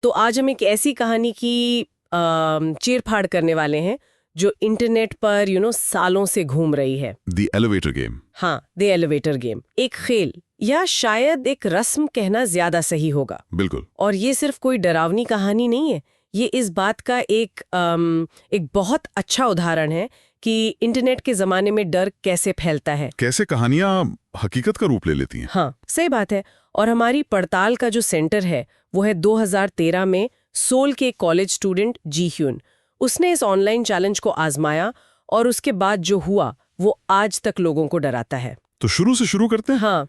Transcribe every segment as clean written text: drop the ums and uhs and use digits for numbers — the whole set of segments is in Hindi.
तो आज हम एक ऐसी कहानी की चीर-फाड़ करने वाले हैं जो इंटरनेट पर सालों से घूम रही है। The elevator game. हाँ, द एलिवेटर गेम। एक खेल या शायद एक रस्म कहना ज्यादा सही होगा। बिल्कुल। और ये सिर्फ कोई डरावनी कहानी नहीं है, ये इस बात का एक बहुत अच्छा उदाहरण है कि इंटरनेट के जमाने में डर कैसे फैलता है, कैसे कहानियां हकीकत का रूप ले लेती हैं। हाँ, सही बात है। और हमारी पड़ताल का जो सेंटर है वो है 2013 में सोल के कॉलेज स्टूडेंट जी ह्यून। उसने इस ऑनलाइन चैलेंज को आजमाया और उसके बाद जो हुआ वो आज तक लोगों को डराता है। तो शुरू से शुरू करते हैं। हाँ,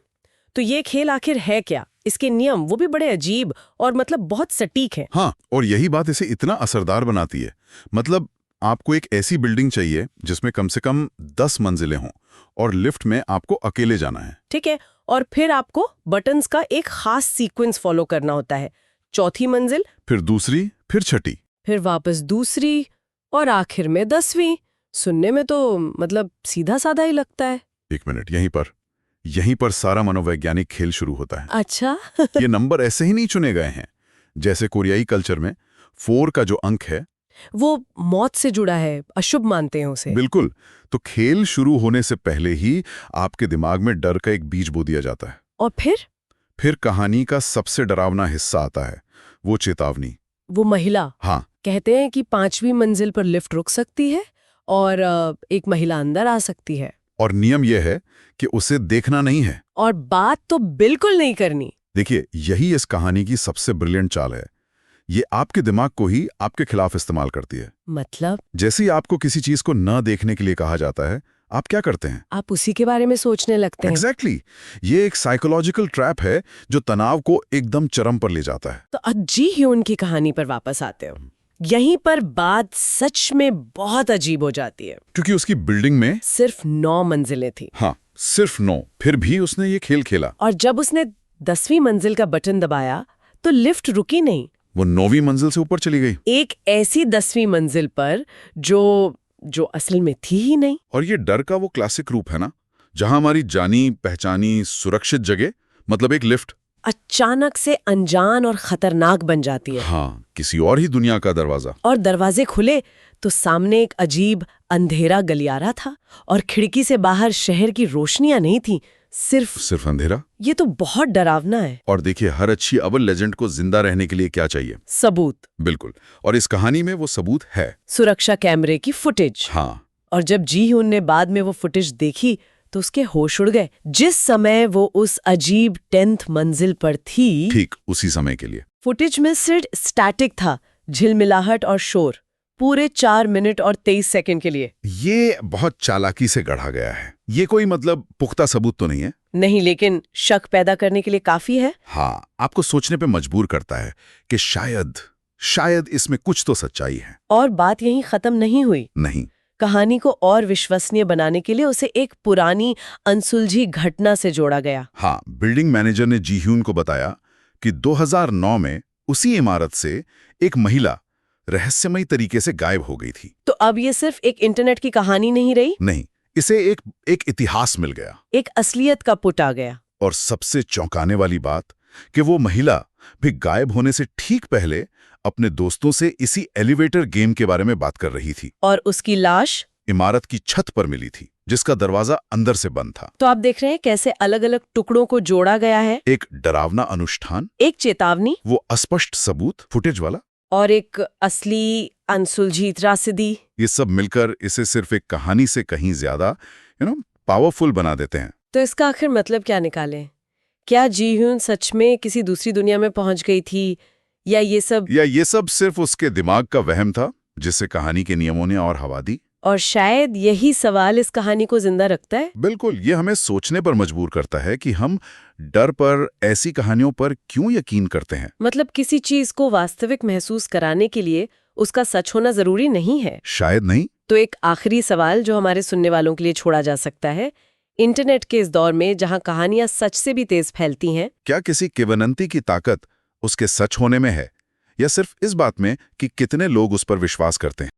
तो ये खेल आखिर है क्या? इसके नियम वो भी बड़े अजीब और मतलब बहुत सटीक हैं। हाँ, और यही बात इसे इतना असरदार बनाती है। मतलब आपको एक ऐसी बिल्डिंग चाहिए जिसमें कम से कम 10 मंजिलें हों और लिफ्ट में आपको अकेले जाना है। ठीक है, और फिर आपको बटन्स का एक खास सीक्वेंस फॉलो करना होता है। चौथी मंजिल, फिर दूसरी, फिर छठी, फिर वापस दूसरी और आखिर में 10वीं। सुनने में तो मतलब सीधा साधा ही लगता है। एक मिनट, यहीं पर सारा मनोवैज्ञानिक खेल शुरू होता है। अच्छा। ये नंबर ऐसे ही नहीं चुने गए हैं। जैसे कोरियाई कल्चर में 4 का जो अंक है वो मौत से जुड़ा है, अशुभ मानते हैं उसे। बिल्कुल। तो खेल शुरू होने से पहले ही आपके दिमाग में डर का एक बीज बो दिया जाता है। और फिर कहानी का सबसे डरावना हिस्सा आता है, वो चेतावनी। वो महिला, हाँ, कहते हैं कि 5वीं मंजिल पर लिफ्ट रुक सकती है और एक महिला अंदर आ सकती है। और नियम यह है कि उसे देखना नहीं है और बात तो बिल्कुल नहीं करनी। देखिए, यही इस कहानी की सबसे ब्रिलियंट चाल है। ये आपके दिमाग को ही आपके खिलाफ इस्तेमाल करती है। मतलब जैसे ही आपको किसी चीज को न देखने के लिए कहा जाता है, आप क्या करते हैं? आप उसी के बारे में सोचने लगते हैं। एग्जैक्टली। ये एक साइकोलॉजिकल ट्रैप है जो तनाव को एकदम चरम पर ले जाता है। तो अब जी ह्यून की कहानी पर वापस आते हो। यहीं पर बात सच में बहुत अजीब हो जाती है, क्योंकि उसकी बिल्डिंग में सिर्फ 9 मंजिलें थी। हाँ, सिर्फ 9। फिर भी उसने ये खेल खेला। और जब उसने 10वीं मंजिल का बटन दबाया तो लिफ्ट रुकी नहीं, वो 9वीं मंजिल से ऊपर चली गई। एक ऐसी 10वीं मंजिल पर जो असल में थी ही नहीं। और ये डर का वो क्लासिक रूप है ना, जहां हमारी जानी पहचानी सुरक्षित जगह, मतलब एक लिफ्ट, अचानक से अनजान और खतरनाक बन जाती है। हाँ, किसी और ही दुनिया का दरवाजा। और दरवाजे खुले तो सामने एक अजीब अंधेरा गलियारा था और खिड़की से बाहर शहर की रोशनियां नहीं थी, सिर्फ अंधेरा। ये तो बहुत डरावना है। और देखिए, हर अच्छी अव्वल लेजेंड को जिंदा रहने के लिए क्या चाहिए? सबूत। बिल्कुल। और इस कहानी में वो सबूत है। सुरक्षा कैमरे की फुटेज। हाँ। और जब जी ह्यून ने बाद में वो फुटेज देखी तो उसके होश उड़ गए। जिस समय वो उस अजीब 10th मंजिल पर थी, ठीक उसी समय के लिए फुटेज में सिर्फ स्टैटिक था, झिलमिलाहट और शोर, पूरे 4 मिनट और 23 सेकंड के लिए। ये बहुत चालाकी से गढ़ा गया है। ये कोई मतलब पुख्ता सबूत तो नहीं है। नहीं, लेकिन शक पैदा करने के लिए काफी है। हाँ, आपको सोचने पे मजबूर करता है कि शायद इसमें कुछ तो सच्चाई है। और बात यहीं खत्म नहीं हुई। नहीं। कहानी को और विश्वसनीय बनाने के लिए उसे एक पुरानी अनसुलझी घटना से जोड़ा गया। हाँ, बिल्डिंग मैनेजर ने जी ह्यून को बताया कि 2009 में उसी इमारत से एक महिला रहस्यमयी तरीके से गायब हो गई थी। तो अब ये सिर्फ एक इंटरनेट की कहानी नहीं रही। नहीं, इसे एक इतिहास मिल गया, एक असलियत का पुट आ गया। और सबसे चौंकाने वाली बात कि वो महिला भी गायब होने से ठीक पहले अपने दोस्तों से इसी एलिवेटर गेम के बारे में बात कर रही थी। और उसकी लाश इमारत की छत पर मिली थी, जिसका दरवाजा अंदर से बंद था। तो आप देख रहे हैं कैसे अलग अलग टुकड़ों को जोड़ा गया है। एक डरावना अनुष्ठान, एक चेतावनी, वो अस्पष्ट सबूत फुटेज वाला, और एक असली अनसुलझी त्रासदी। ये सब मिलकर इसे सिर्फ एक कहानी से कहीं ज्यादा पावरफुल बना देते हैं। तो इसका आखिर मतलब क्या निकालें? क्या जी ह्यून सच में किसी दूसरी दुनिया में पहुंच गई थी, या ये सब सिर्फ उसके दिमाग का वहम था जिसे कहानी के नियमों ने और हवा दी? और शायद यही सवाल इस कहानी को जिंदा रखता है। बिल्कुल, ये हमें सोचने पर मजबूर करता है कि हम डर पर, ऐसी कहानियों पर क्यों यकीन करते हैं। मतलब किसी चीज को वास्तविक महसूस कराने के लिए उसका सच होना जरूरी नहीं है। शायद नहीं। तो एक आखिरी सवाल जो हमारे सुनने वालों के लिए छोड़ा जा सकता है, इंटरनेट के इस दौर में जहां कहानियां सच से भी तेज फैलती हैं, क्या किसी किंवदंती की ताकत उसके सच होने में है, या सिर्फ इस बात में कि कितने लोग उस पर विश्वास करते हैं?